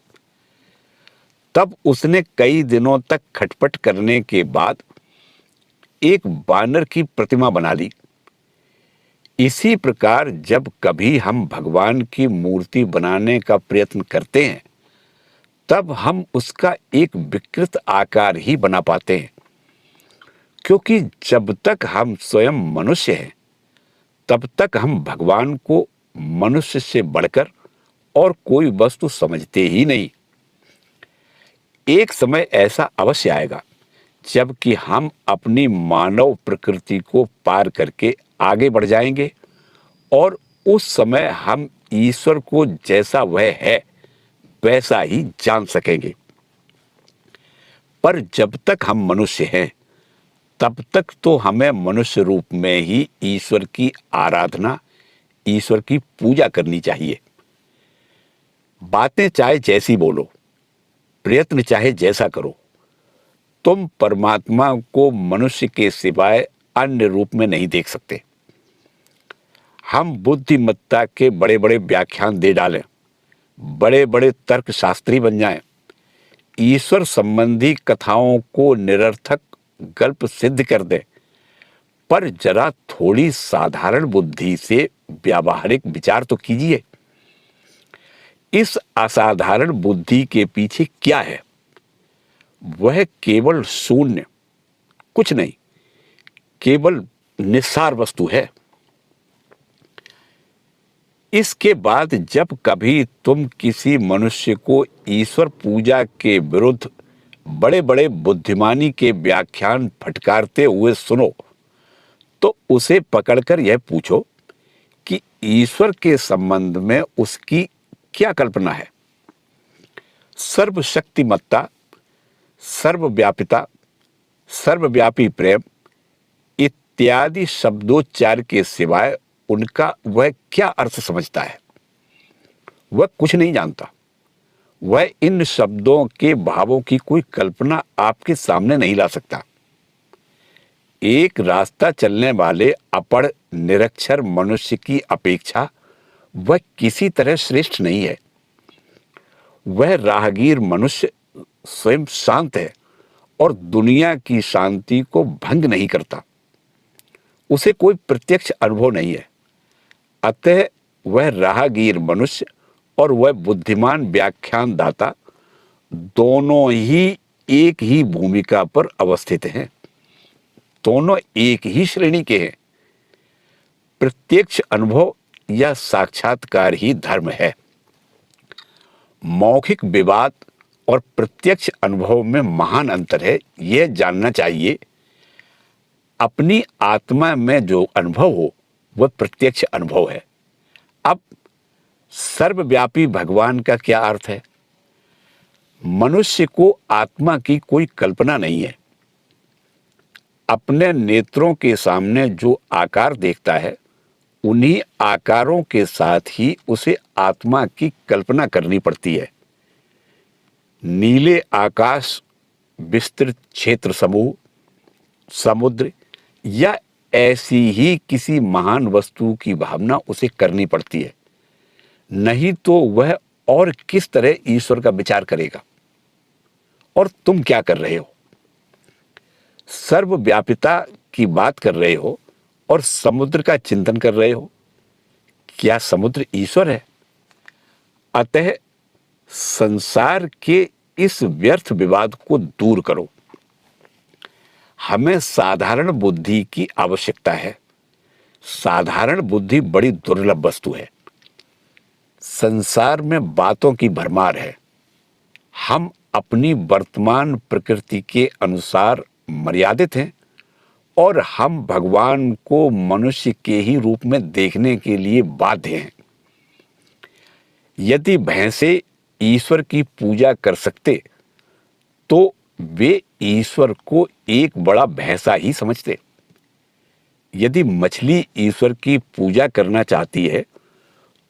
तब उसने कई दिनों तक खटपट करने के बाद एक वानर की प्रतिमा बना ली। इसी प्रकार जब कभी हम भगवान की मूर्ति बनाने का प्रयत्न करते हैं, तब हम उसका एक विकृत आकार ही बना पाते हैं, क्योंकि जब तक हम स्वयं मनुष्य हैं, तब तक हम भगवान को मनुष्य से बढ़कर और कोई वस्तु समझते ही नहीं। एक समय ऐसा अवश्य आएगा जबकि हम अपनी मानव प्रकृति को पार करके आगे बढ़ जाएंगे और उस समय हम ईश्वर को जैसा वह है वैसा ही जान सकेंगे। पर जब तक हम मनुष्य हैं, तब तक तो हमें मनुष्य रूप में ही ईश्वर की आराधना, ईश्वर की पूजा करनी चाहिए। बातें चाहे जैसी बोलो, प्रयत्न चाहे जैसा करो, तुम परमात्मा को मनुष्य के सिवाय अन्य रूप में नहीं देख सकते। हम बुद्धिमत्ता के बड़े बड़े व्याख्यान दे डालें, बड़े बड़े तर्कशास्त्री बन जाएं, ईश्वर संबंधी कथाओं को निरर्थक गल्प सिद्ध कर दें, पर जरा थोड़ी साधारण बुद्धि से व्यावहारिक विचार तो कीजिए। इस असाधारण बुद्धि के पीछे क्या है? वह केवल शून्य, कुछ नहीं, केवल निस्सार वस्तु है। इसके बाद जब कभी तुम किसी मनुष्य को ईश्वर पूजा के विरुद्ध बड़े बड़े बुद्धिमानी के व्याख्यान फटकारते हुए सुनो, तो उसे पकड़कर यह पूछो कि ईश्वर के संबंध में उसकी क्या कल्पना है। सर्वशक्तिमत्ता, सर्वव्यापिता, सर्वव्यापी प्रेम इत्यादि शब्दोच्चार के सिवाय उनका वह क्या अर्थ समझता है? वह कुछ नहीं जानता। वह इन शब्दों के भावों की कोई कल्पना आपके सामने नहीं ला सकता। एक रास्ता चलने वाले अपढ़ निरक्षर मनुष्य की अपेक्षा वह किसी तरह श्रेष्ठ नहीं है। वह राहगीर मनुष्य स्वयं शांत है और दुनिया की शांति को भंग नहीं करता। उसे कोई प्रत्यक्ष अनुभव नहीं है, अतः वह राहगीर मनुष्य और वह बुद्धिमान व्याख्यानदाता दोनों ही एक ही भूमिका पर अवस्थित हैं, दोनों एक ही श्रेणी के हैं। प्रत्यक्ष अनुभव या साक्षात्कार ही धर्म है। मौखिक विवाद और प्रत्यक्ष अनुभव में महान अंतर है, यह जानना चाहिए। अपनी आत्मा में जो अनुभव हो वह प्रत्यक्ष अनुभव है। अब सर्वव्यापी भगवान का क्या अर्थ है? मनुष्य को आत्मा की कोई कल्पना नहीं है। अपने नेत्रों के सामने जो आकार देखता है, उन्हीं आकारों के साथ ही उसे आत्मा की कल्पना करनी पड़ती है। नीले आकाश, विस्तृत क्षेत्र समूह, समुद्र या ऐसी ही किसी महान वस्तु की भावना उसे करनी पड़ती है, नहीं तो वह और किस तरह ईश्वर का विचार करेगा। और तुम क्या कर रहे हो? सर्वव्यापिता की बात कर रहे हो और समुद्र का चिंतन कर रहे हो। क्या समुद्र ईश्वर है? अतः संसार के इस व्यर्थ विवाद को दूर करो। हमें साधारण बुद्धि की आवश्यकता है। साधारण बुद्धि बड़ी दुर्लभ वस्तु है। संसार में बातों की भरमार है। हम अपनी वर्तमान प्रकृति के अनुसार मर्यादित हैं और हम भगवान को मनुष्य के ही रूप में देखने के लिए बाध्य हैं। यदि भैंसे ईश्वर की पूजा कर सकते तो वे ईश्वर को एक बड़ा भैंसा ही समझते। यदि मछली ईश्वर की पूजा करना चाहती है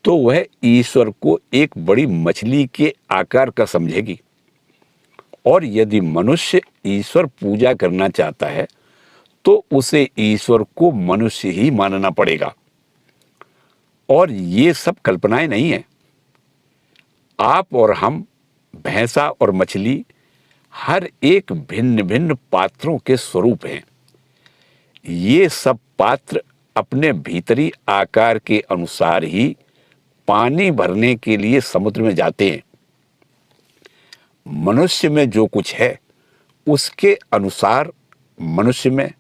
तो वह ईश्वर को एक बड़ी मछली के आकार का समझेगी, और यदि मनुष्य ईश्वर पूजा करना चाहता है तो उसे ईश्वर को मनुष्य ही मानना पड़ेगा। और ये सब कल्पनाएं नहीं है। आप और हम, भैंसा और मछली, हर एक भिन्न भिन्न पात्रों के स्वरूप हैं। ये सब पात्र अपने भीतरी आकार के अनुसार ही पानी भरने के लिए समुद्र में जाते हैं। मनुष्य में जो कुछ है उसके अनुसार मनुष्य में,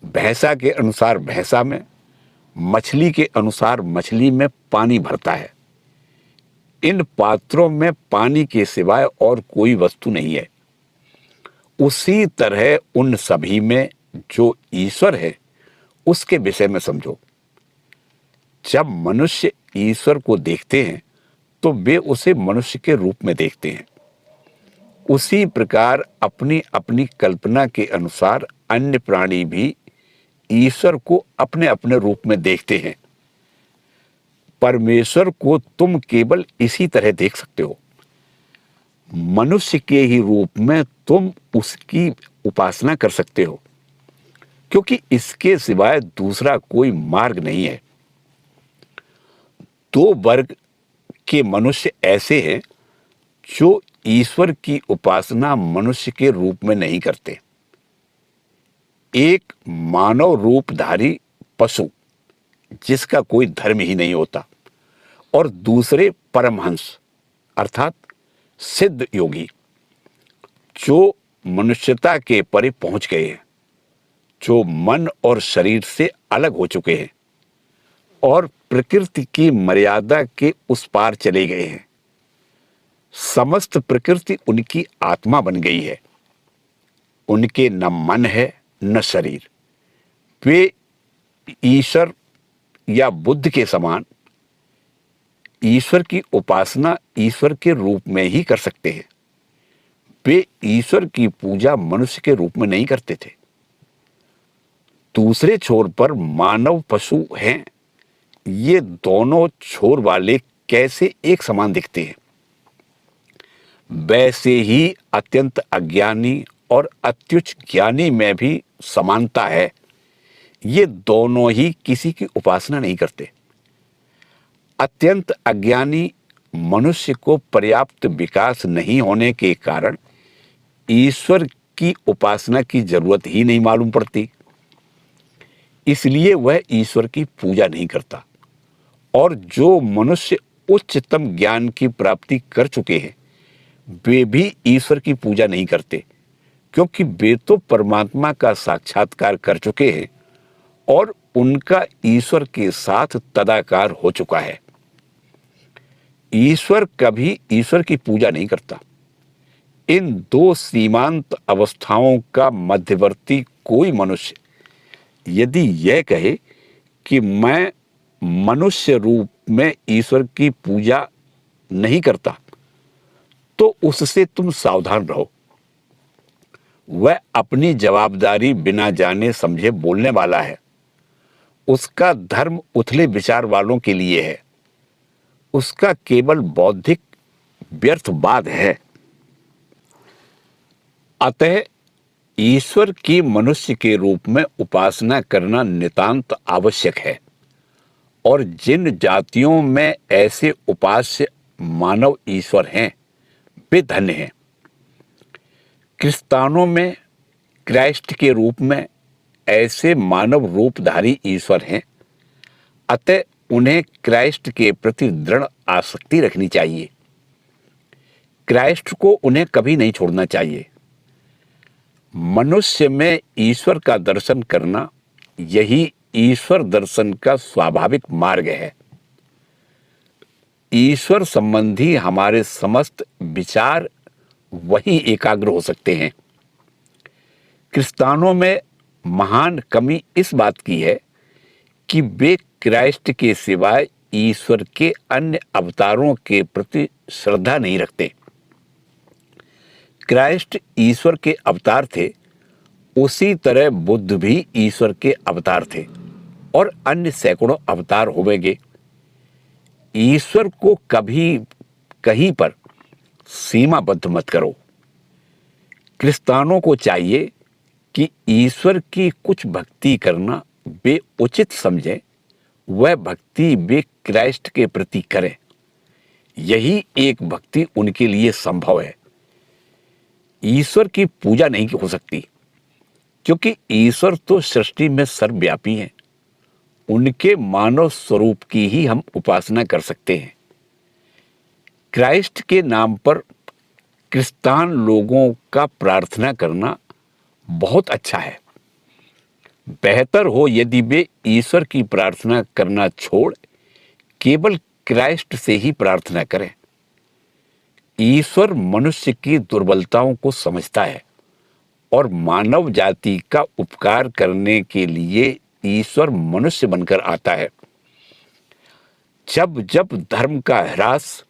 भैंसा के अनुसार भैंसा में, मछली के अनुसार मछली में पानी भरता है। इन पात्रों में पानी के सिवाय और कोई वस्तु नहीं है। उसी तरह उन सभी में जो ईश्वर है उसके विषय में समझो। जब मनुष्य ईश्वर को देखते हैं तो वे उसे मनुष्य के रूप में देखते हैं। उसी प्रकार अपनी अपनी कल्पना के अनुसार अन्य प्राणी भी ईश्वर को अपने अपने रूप में देखते हैं। परमेश्वर को तुम केवल इसी तरह देख सकते हो। मनुष्य के ही रूप में तुम उसकी उपासना कर सकते हो, क्योंकि इसके सिवाय दूसरा कोई मार्ग नहीं है। दो वर्ग के मनुष्य ऐसे हैं जो ईश्वर की उपासना मनुष्य के रूप में नहीं करते। एक मानव रूपधारी पशु जिसका कोई धर्म ही नहीं होता, और दूसरे परमहंस अर्थात सिद्ध योगी जो मनुष्यता के परे पहुंच गए हैं, जो मन और शरीर से अलग हो चुके हैं और प्रकृति की मर्यादा के उस पार चले गए हैं। समस्त प्रकृति उनकी आत्मा बन गई है। उनके न मन है न शरीर। वे ईश्वर या बुद्ध के समान ईश्वर की उपासना ईश्वर के रूप में ही कर सकते हैं। वे ईश्वर की पूजा मनुष्य के रूप में नहीं करते थे। दूसरे छोर पर मानव पशु हैं। ये दोनों छोर वाले कैसे एक समान दिखते हैं, वैसे ही अत्यंत अज्ञानी और अत्युच्च ज्ञानी में भी समानता है। ये दोनों ही किसी की उपासना नहीं करते। अत्यंत अज्ञानी मनुष्य को पर्याप्त विकास नहीं होने के कारण ईश्वर की उपासना की जरूरत ही नहीं मालूम पड़ती, इसलिए वह ईश्वर की पूजा नहीं करता। और जो मनुष्य उच्चतम ज्ञान की प्राप्ति कर चुके हैं वे भी ईश्वर की पूजा नहीं करते, क्योंकि वे तो परमात्मा का साक्षात्कार कर चुके हैं और उनका ईश्वर के साथ तदाकार हो चुका है। ईश्वर कभी ईश्वर की पूजा नहीं करता। इन दो सीमांत अवस्थाओं का मध्यवर्ती कोई मनुष्य यदि यह कहे कि मैं मनुष्य रूप में ईश्वर की पूजा नहीं करता, तो उससे तुम सावधान रहो। वह अपनी जवाबदारी बिना जाने समझे बोलने वाला है। उसका धर्म उथले विचार वालों के लिए है। उसका केवल बौद्धिक व्यर्थवाद है। अतः ईश्वर की मनुष्य के रूप में उपासना करना नितांत आवश्यक है। और जिन जातियों में ऐसे उपास्य मानव ईश्वर हैं वे धन्य हैं। क्रिस्तानों में क्राइस्ट के रूप में ऐसे मानव रूपधारी ईश्वर हैं। अतः उन्हें क्राइस्ट के प्रति दृढ़ आसक्ति रखनी चाहिए। क्राइस्ट को उन्हें कभी नहीं छोड़ना चाहिए। मनुष्य में ईश्वर का दर्शन करना यही ईश्वर दर्शन का स्वाभाविक मार्ग है। ईश्वर संबंधी हमारे समस्त विचार वही एकाग्र हो सकते हैं। क्रिस्तानों में महान कमी इस बात की है कि वे क्राइस्ट के सिवाय ईश्वर के अन्य अवतारों के प्रति श्रद्धा नहीं रखते। क्राइस्ट ईश्वर के अवतार थे, उसी तरह बुद्ध भी ईश्वर के अवतार थे और अन्य सैकड़ों अवतार होंगे। ईश्वर को कभी कहीं पर सीमाबद्ध मत करो। क्रिस्तानों को चाहिए कि ईश्वर की कुछ भक्ति करना वे उचित समझें, वह भक्ति वे क्राइस्ट के प्रति करें। यही एक भक्ति उनके लिए संभव है। ईश्वर की पूजा नहीं हो सकती, क्योंकि ईश्वर तो सृष्टि में सर्वव्यापी हैं। उनके मानव स्वरूप की ही हम उपासना कर सकते हैं। क्राइस्ट के नाम पर क्रिस्तान लोगों का प्रार्थना करना बहुत अच्छा है। बेहतर हो यदि वे ईश्वर की प्रार्थना करना छोड़ केवल क्राइस्ट से ही प्रार्थना करें। ईश्वर मनुष्य की दुर्बलताओं को समझता है और मानव जाति का उपकार करने के लिए ईश्वर मनुष्य बनकर आता है। जब जब धर्म का ह्रास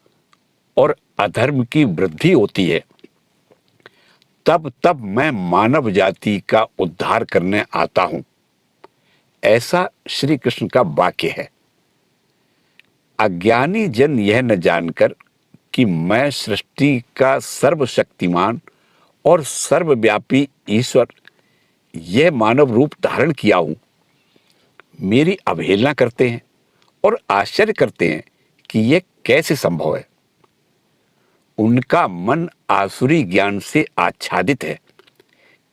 और अधर्म की वृद्धि होती है, तब तब मैं मानव जाति का उद्धार करने आता हूं। ऐसा श्री कृष्ण का वाक्य है। अज्ञानी जन यह न जानकर कि मैं सृष्टि का सर्वशक्तिमान और सर्वव्यापी ईश्वर यह मानव रूप धारण किया हूं, मेरी अवहेलना करते हैं और आश्चर्य करते हैं कि यह कैसे संभव है। उनका मन आसुरी ज्ञान से आच्छादित है,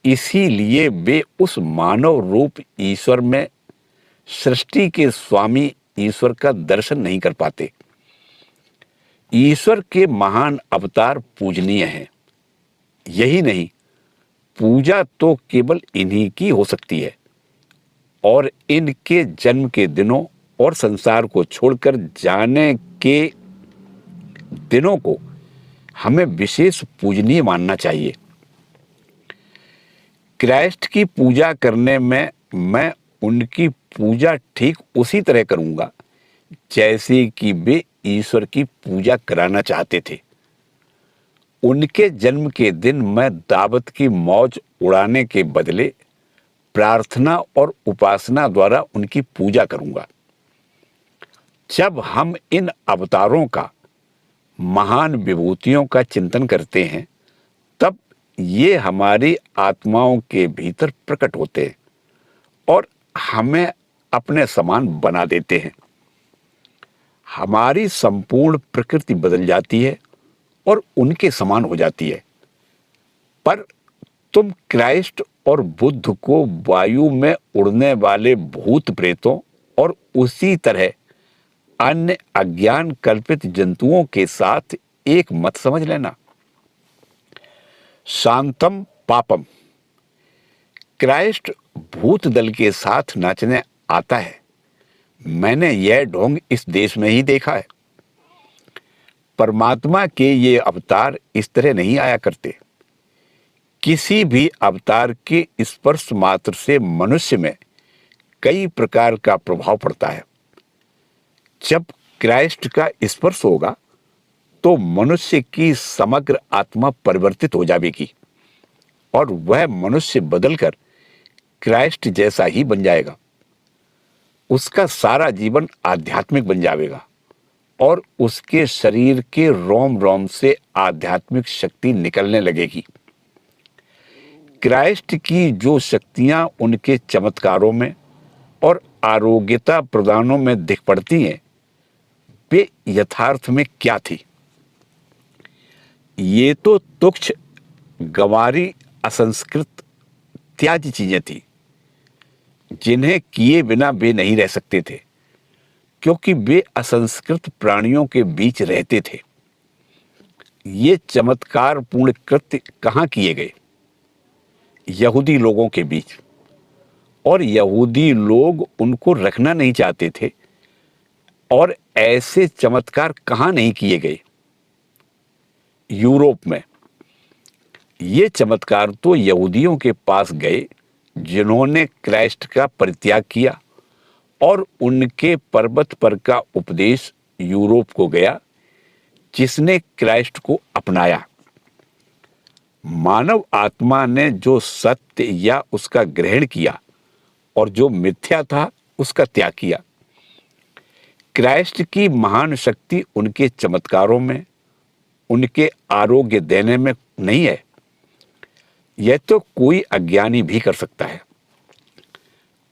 इसीलिए वे उस मानव रूप ईश्वर में सृष्टि के स्वामी ईश्वर का दर्शन नहीं कर पाते। ईश्वर के महान अवतार पूजनीय हैं। यही नहीं, पूजा तो केवल इन्हीं की हो सकती है, और इनके जन्म के दिनों और संसार को छोड़कर जाने के दिनों को हमें विशेष पूजनीय मानना चाहिए। क्राइस्ट की पूजा करने में मैं उनकी पूजा ठीक उसी तरह करूंगा जैसे कि वे ईश्वर की पूजा कराना चाहते थे। उनके जन्म के दिन मैं दावत की मौज उड़ाने के बदले प्रार्थना और उपासना द्वारा उनकी पूजा करूंगा। जब हम इन अवतारों का, महान विभूतियों का चिंतन करते हैं, तब ये हमारी आत्माओं के भीतर प्रकट होते हैं और हमें अपने समान बना देते हैं। हमारी संपूर्ण प्रकृति बदल जाती है और उनके समान हो जाती है। पर तुम क्राइस्ट और बुद्ध को वायु में उड़ने वाले भूत प्रेतों और उसी तरह अन्य अज्ञान कल्पित जंतुओं के साथ एक मत समझ लेना। शांतम पापम। क्राइस्ट भूत दल के साथ नाचने आता है। मैंने यह ढोंग इस देश में ही देखा है। परमात्मा के ये अवतार इस तरह नहीं आया करते। किसी भी अवतार के स्पर्श मात्र से मनुष्य में कई प्रकार का प्रभाव पड़ता है। जब क्राइस्ट का स्पर्श होगा तो मनुष्य की समग्र आत्मा परिवर्तित हो जाएगी और वह मनुष्य बदलकर क्राइस्ट जैसा ही बन जाएगा। उसका सारा जीवन आध्यात्मिक बन जाएगा और उसके शरीर के रोम रोम से आध्यात्मिक शक्ति निकलने लगेगी। क्राइस्ट की जो शक्तियां उनके चमत्कारों में और आरोग्यता प्रदानों में दिख पड़ती हैं, वे यथार्थ में क्या थी? ये तो तुच्छ, गंवारी, असंस्कृत, त्याज्य चीजें थी, जिन्हें किए बिना वे नहीं रह सकते थे, क्योंकि वे असंस्कृत प्राणियों के बीच रहते थे। ये चमत्कार पूर्ण कृत्य कहाँ किए गए? यहूदी लोगों के बीच, और यहूदी लोग उनको रखना नहीं चाहते थे। और ऐसे चमत्कार कहाँ नहीं किए गए? यूरोप में। ये चमत्कार तो यहूदियों के पास गए जिन्होंने क्राइस्ट का परित्याग किया, और उनके पर्वत पर का उपदेश यूरोप को गया जिसने क्राइस्ट को अपनाया। मानव आत्मा ने जो सत्य या उसका ग्रहण किया और जो मिथ्या था उसका त्याग किया। क्राइस्ट की महान शक्ति उनके चमत्कारों में, उनके आरोग्य देने में नहीं है। यह तो कोई अज्ञानी भी कर सकता है।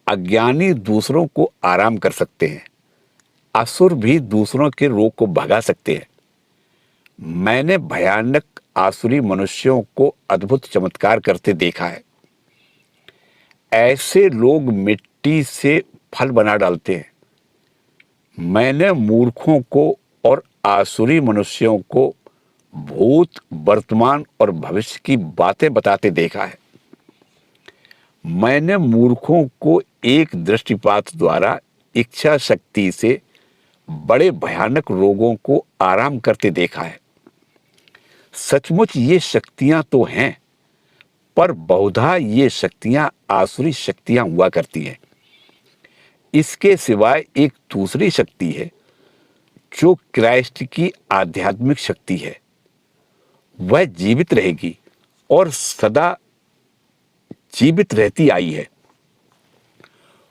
अज्ञानी दूसरों को आराम कर सकते हैं, असुर भी दूसरों के रोग को भगा सकते हैं। मैंने भयानक आसुरी मनुष्यों को अद्भुत चमत्कार करते देखा है। ऐसे लोग मिट्टी से फल बना डालते हैं। मैंने मूर्खों को और आसुरी मनुष्यों को भूत, वर्तमान और भविष्य की बातें बताते देखा है। मैंने मूर्खों को एक दृष्टिपात द्वारा इच्छा शक्ति से बड़े भयानक रोगों को आराम करते देखा है। सचमुच ये शक्तियां तो हैं, पर बहुधा ये शक्तियां आसुरी शक्तियां हुआ करती हैं। इसके सिवाय एक दूसरी शक्ति है जो क्राइस्ट की आध्यात्मिक शक्ति है। वह जीवित रहेगी और सदा जीवित रहती आई है।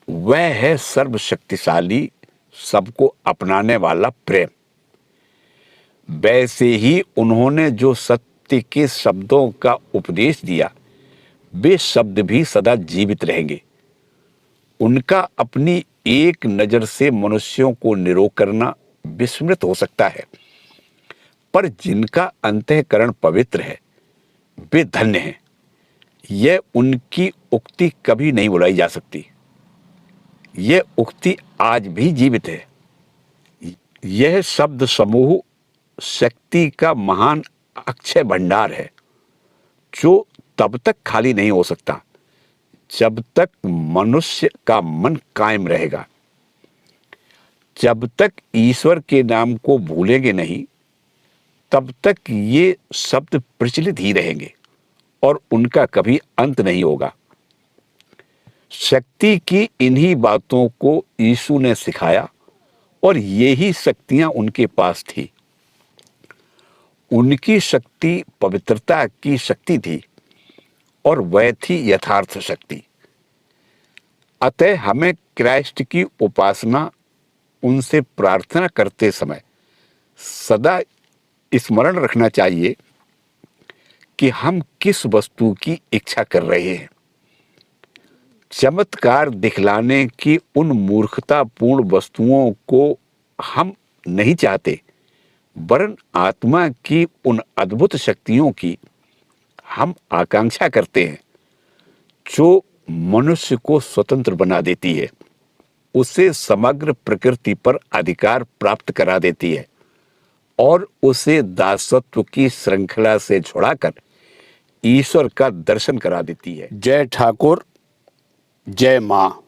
वह है सर्वशक्तिशाली, सबको अपनाने वाला प्रेम। वैसे ही उन्होंने जो सत्य के शब्दों का उपदेश दिया, वे शब्द भी सदा जीवित रहेंगे। उनका अपनी एक नजर से मनुष्यों को निरोग करना विस्मृत हो सकता है, पर जिनका अंतःकरण पवित्र है वे धन्य हैं। यह उनकी उक्ति कभी नहीं भुलाई जा सकती। यह उक्ति आज भी जीवित है। यह शब्द समूह शक्ति का महान अक्षय भंडार है, जो तब तक खाली नहीं हो सकता जब तक मनुष्य का मन कायम रहेगा। जब तक ईश्वर के नाम को भूलेंगे नहीं, तब तक ये शब्द प्रचलित ही रहेंगे और उनका कभी अंत नहीं होगा। शक्ति की इन्हीं बातों को यीशु ने सिखाया और यही शक्तियां उनके पास थी। उनकी शक्ति पवित्रता की शक्ति थी और वह थी यथार्थ शक्ति। अतः हमें क्राइस्ट की उपासना, उनसे प्रार्थना करते समय सदा स्मरण रखना चाहिए कि हम किस वस्तु की इच्छा कर रहे हैं। चमत्कार दिखलाने की उन मूर्खतापूर्ण वस्तुओं को हम नहीं चाहते, वरन आत्मा की उन अद्भुत शक्तियों की हम आकांक्षा करते हैं, जो मनुष्य को स्वतंत्र बना देती है, उसे समग्र प्रकृति पर अधिकार प्राप्त करा देती है और उसे दासत्व की श्रृंखला से छुड़ाकर ईश्वर का दर्शन करा देती है। जय ठाकुर, जय माँ।